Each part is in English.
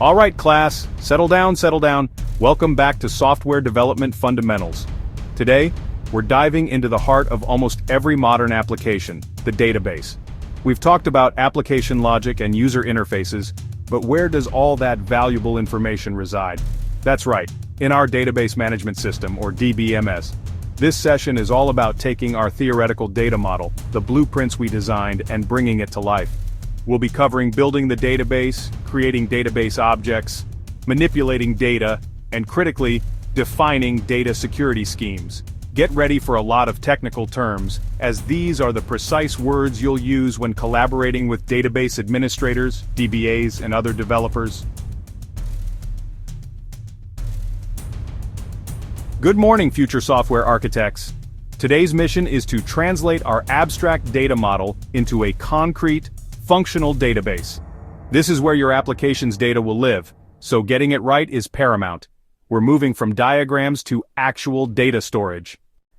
All right, class, settle down, settle down. Welcome back to Software Development Fundamentals. Today, we're diving into the heart of almost every modern application, the database. We've talked about application logic and user interfaces, but where does all that valuable information reside? That's right, in our database management system, or DBMS. This session is all about taking our theoretical data model, the blueprints we designed, and bringing it to life. We'll be covering building the database, creating database objects, manipulating data, and critically, defining data security schemes. Get ready for a lot of technical terms, as these are the precise words you'll use when collaborating with database administrators, DBAs, and other developers. Good morning, future software architects. Today's mission is to translate our abstract data model into a concrete, functional database. This is where your application's data will live, so getting it right is paramount. We're moving from diagrams to actual data storage.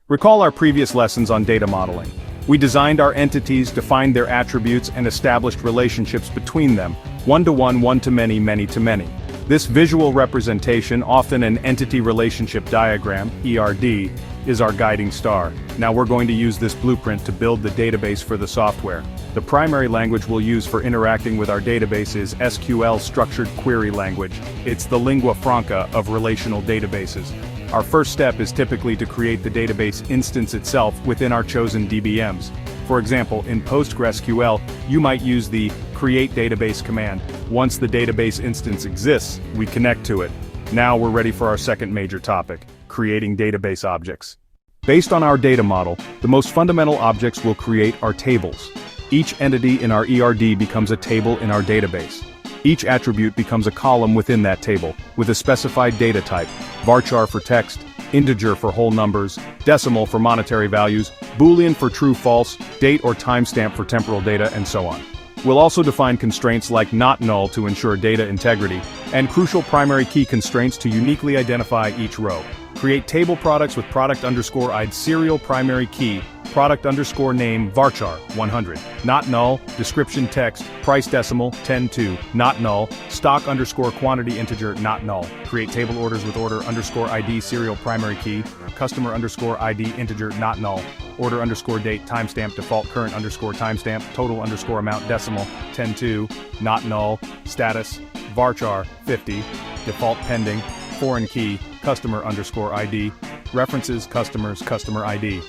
Recall our previous lessons on data modeling. We designed our entities, defined their attributes, and established relationships between them, one-to-one, one-to-many, many-to-many. This visual representation, often an entity relationship diagram, ERD, is our guiding star. Now we're going to use this blueprint to build the database for the software. The primary language we'll use for interacting with our database is SQL Structured Query Language. It's the lingua franca of relational databases. Our first step is typically to create the database instance itself within our chosen DBMs. For example, in PostgreSQL, you might use the create database command. Once the database instance exists, we connect to it. Now we're ready for our second major topic, creating database objects. Based on our data model, the most fundamental objects we'll create are tables. Each entity in our ERD becomes a table in our database. Each attribute becomes a column within that table, with a specified data type, varchar for text, integer for whole numbers, decimal for monetary values, boolean for true-false, date or timestamp for temporal data, and so on. We'll also define constraints like not null to ensure data integrity, and crucial primary key constraints to uniquely identify each row. Create table products with product_id serial primary key, product_name varchar 100, not null, description text, price decimal 10-2, not null, stock_quantity integer not null. Create table orders with order_id serial primary key, customer_id integer not null, order_date timestamp default current_timestamp, total_amount decimal 10-2, not null, status, varchar 50, default pending, foreign key, customer_id, references customers customer ID.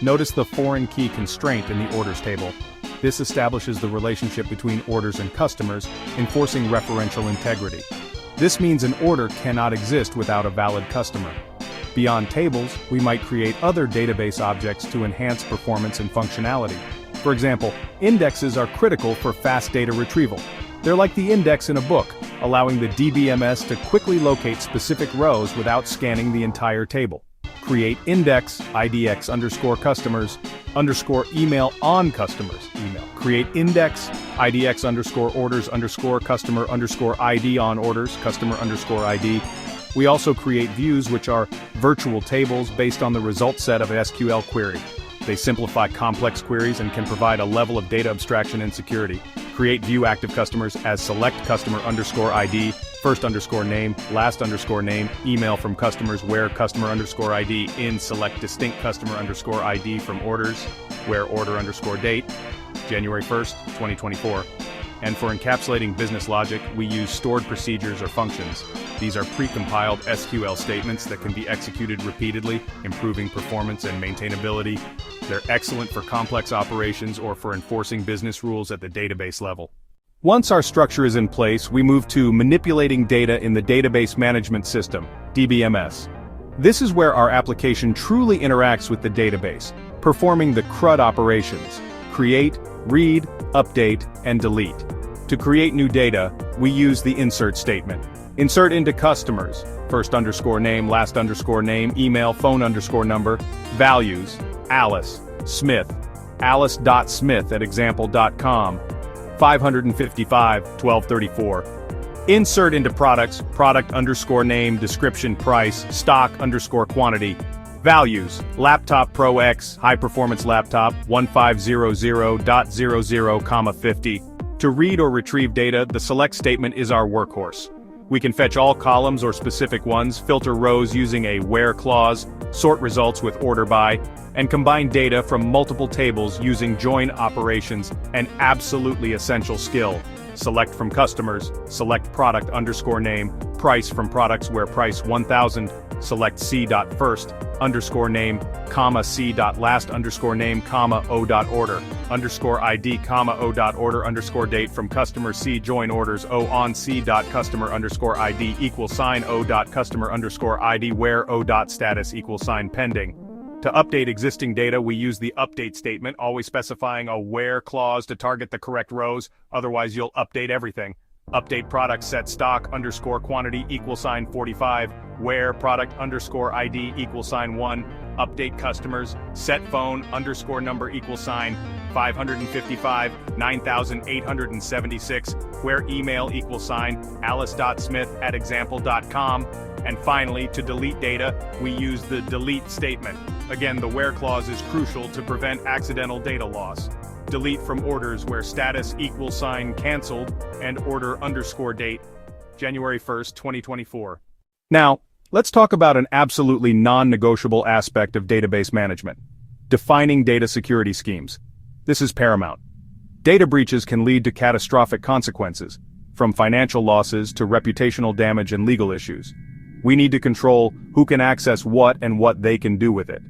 Notice the foreign key constraint in the orders table. This establishes the relationship between orders and customers, enforcing referential integrity. This means an order cannot exist without a valid customer. Beyond tables, we might create other database objects to enhance performance and functionality. For example, indexes are critical for fast data retrieval. They're like the index in a book, allowing the DBMS to quickly locate specific rows without scanning the entire table. Create index IDX_customers email on customers email. Create index IDX_orders_customer ID on orders customer_ID. We also create views, which are virtual tables based on the result set of an SQL query. They simplify complex queries and can provide a level of data abstraction and security. Create view active customers as select customer_ID, first_name, last_name, email from customers where customer_ID in select distinct customer_ID from orders, where order_date, January 1st, 2024. And for encapsulating business logic, we use stored procedures or functions. These are pre-compiled SQL statements that can be executed repeatedly, improving performance and maintainability. They're excellent for complex operations or for enforcing business rules at the database level. Once our structure is in place, we move to manipulating data in the database management system, DBMS. This is where our application truly interacts with the database, performing the CRUD operations: create, read, update, and delete. To create new data, we use the insert statement. Insert into customers, first_name, last_name, email, phone_number, values, Alice, Smith, alice.smith at example.com, 555-1234. Insert into products, product_name, description, price, stock_quantity, values, laptop Pro X, high performance laptop, 1500.00, 50, To read or retrieve data, the select statement is our workhorse. We can fetch all columns or specific ones, filter rows using a where clause, sort results with order by, and combine data from multiple tables using join operations, an absolutely essential skill. Select from customers, select product underscore name, price from products where price 1000, select c.first underscore name, comma c.last underscore name, comma o.order, underscore id, comma o.order underscore date from customer c join orders o on c.customer underscore id equal sign o.customer underscore id where o.status equal sign pending. To update existing data, we use the update statement, always specifying a where clause to target the correct rows, otherwise you'll update everything. Update product set stock underscore quantity equal sign 45, where product underscore ID equal sign 1, update customers, set phone underscore number equal sign 555, 9876, where email equal sign alice.smith@example.com. And finally, to delete data, we use the delete statement. Again, the where clause is crucial to prevent accidental data loss. Delete from orders where status equal sign canceled and order underscore date, January 1st, 2024. Now, let's talk about an absolutely non-negotiable aspect of database management: defining data security schemes. This is paramount. Data breaches can lead to catastrophic consequences, from financial losses to reputational damage and legal issues. We need to control who can access what and what they can do with it.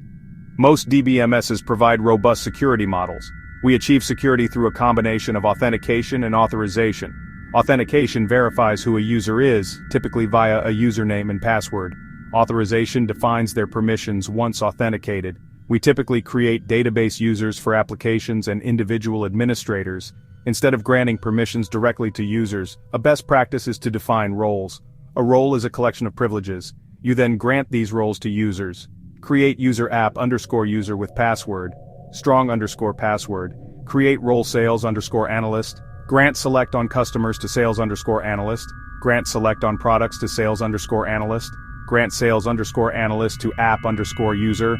Most DBMSs provide robust security models. We achieve security through a combination of authentication and authorization. Authentication verifies who a user is, typically via a username and password. Authorization defines their permissions once authenticated. We typically create database users for applications and individual administrators. Instead of granting permissions directly to users, a best practice is to define roles. A role is a collection of privileges. You then grant these roles to users. Create user app underscore user with password, strong underscore password, create role sales underscore analyst, grant select on customers to sales underscore analyst, grant select on products to sales underscore analyst, grant sales underscore analyst to app underscore user,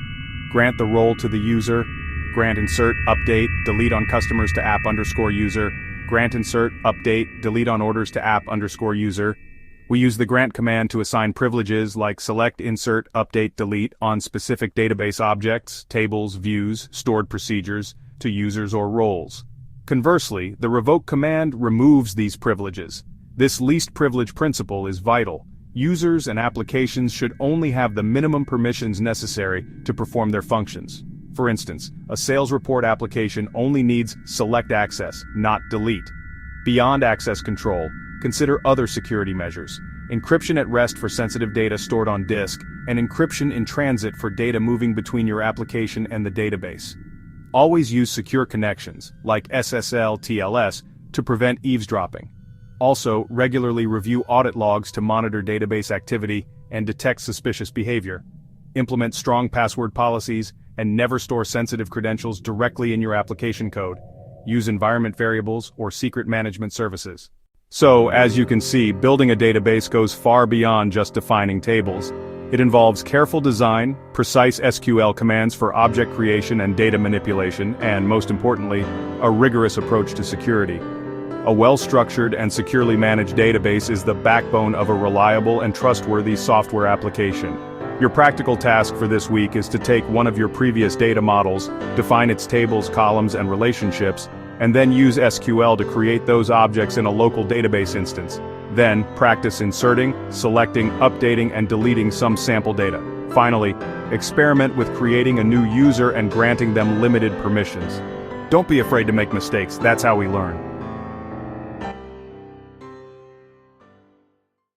grant the role to the user, grant insert, update, delete on customers to app underscore user, grant insert, update, delete on orders to app underscore user. We use the grant command to assign privileges like select, insert, update, delete on specific database objects, tables, views, stored procedures, to users or roles. Conversely, the revoke command removes these privileges. This least privilege principle is vital. Users and applications should only have the minimum permissions necessary to perform their functions. For instance, a sales report application only needs select access, not delete. Beyond access control, consider other security measures: encryption at rest for sensitive data stored on disk, and encryption in transit for data moving between your application and the database. Always use secure connections, like SSL TLS, to prevent eavesdropping. Also, regularly review audit logs to monitor database activity and detect suspicious behavior. Implement strong password policies, and never store sensitive credentials directly in your application code. Use environment variables or secret management services. So, as you can see, building a database goes far beyond just defining tables. It involves careful design, precise SQL commands for object creation and data manipulation, and most importantly, a rigorous approach to security. A well-structured and securely managed database is the backbone of a reliable and trustworthy software application. Your practical task for this week is to take one of your previous data models, define its tables, columns, and relationships, and then use SQL to create those objects in a local database instance. Then, practice inserting, selecting, updating, and deleting some sample data. Finally, experiment with creating a new user and granting them limited permissions. Don't be afraid to make mistakes, that's how we learn.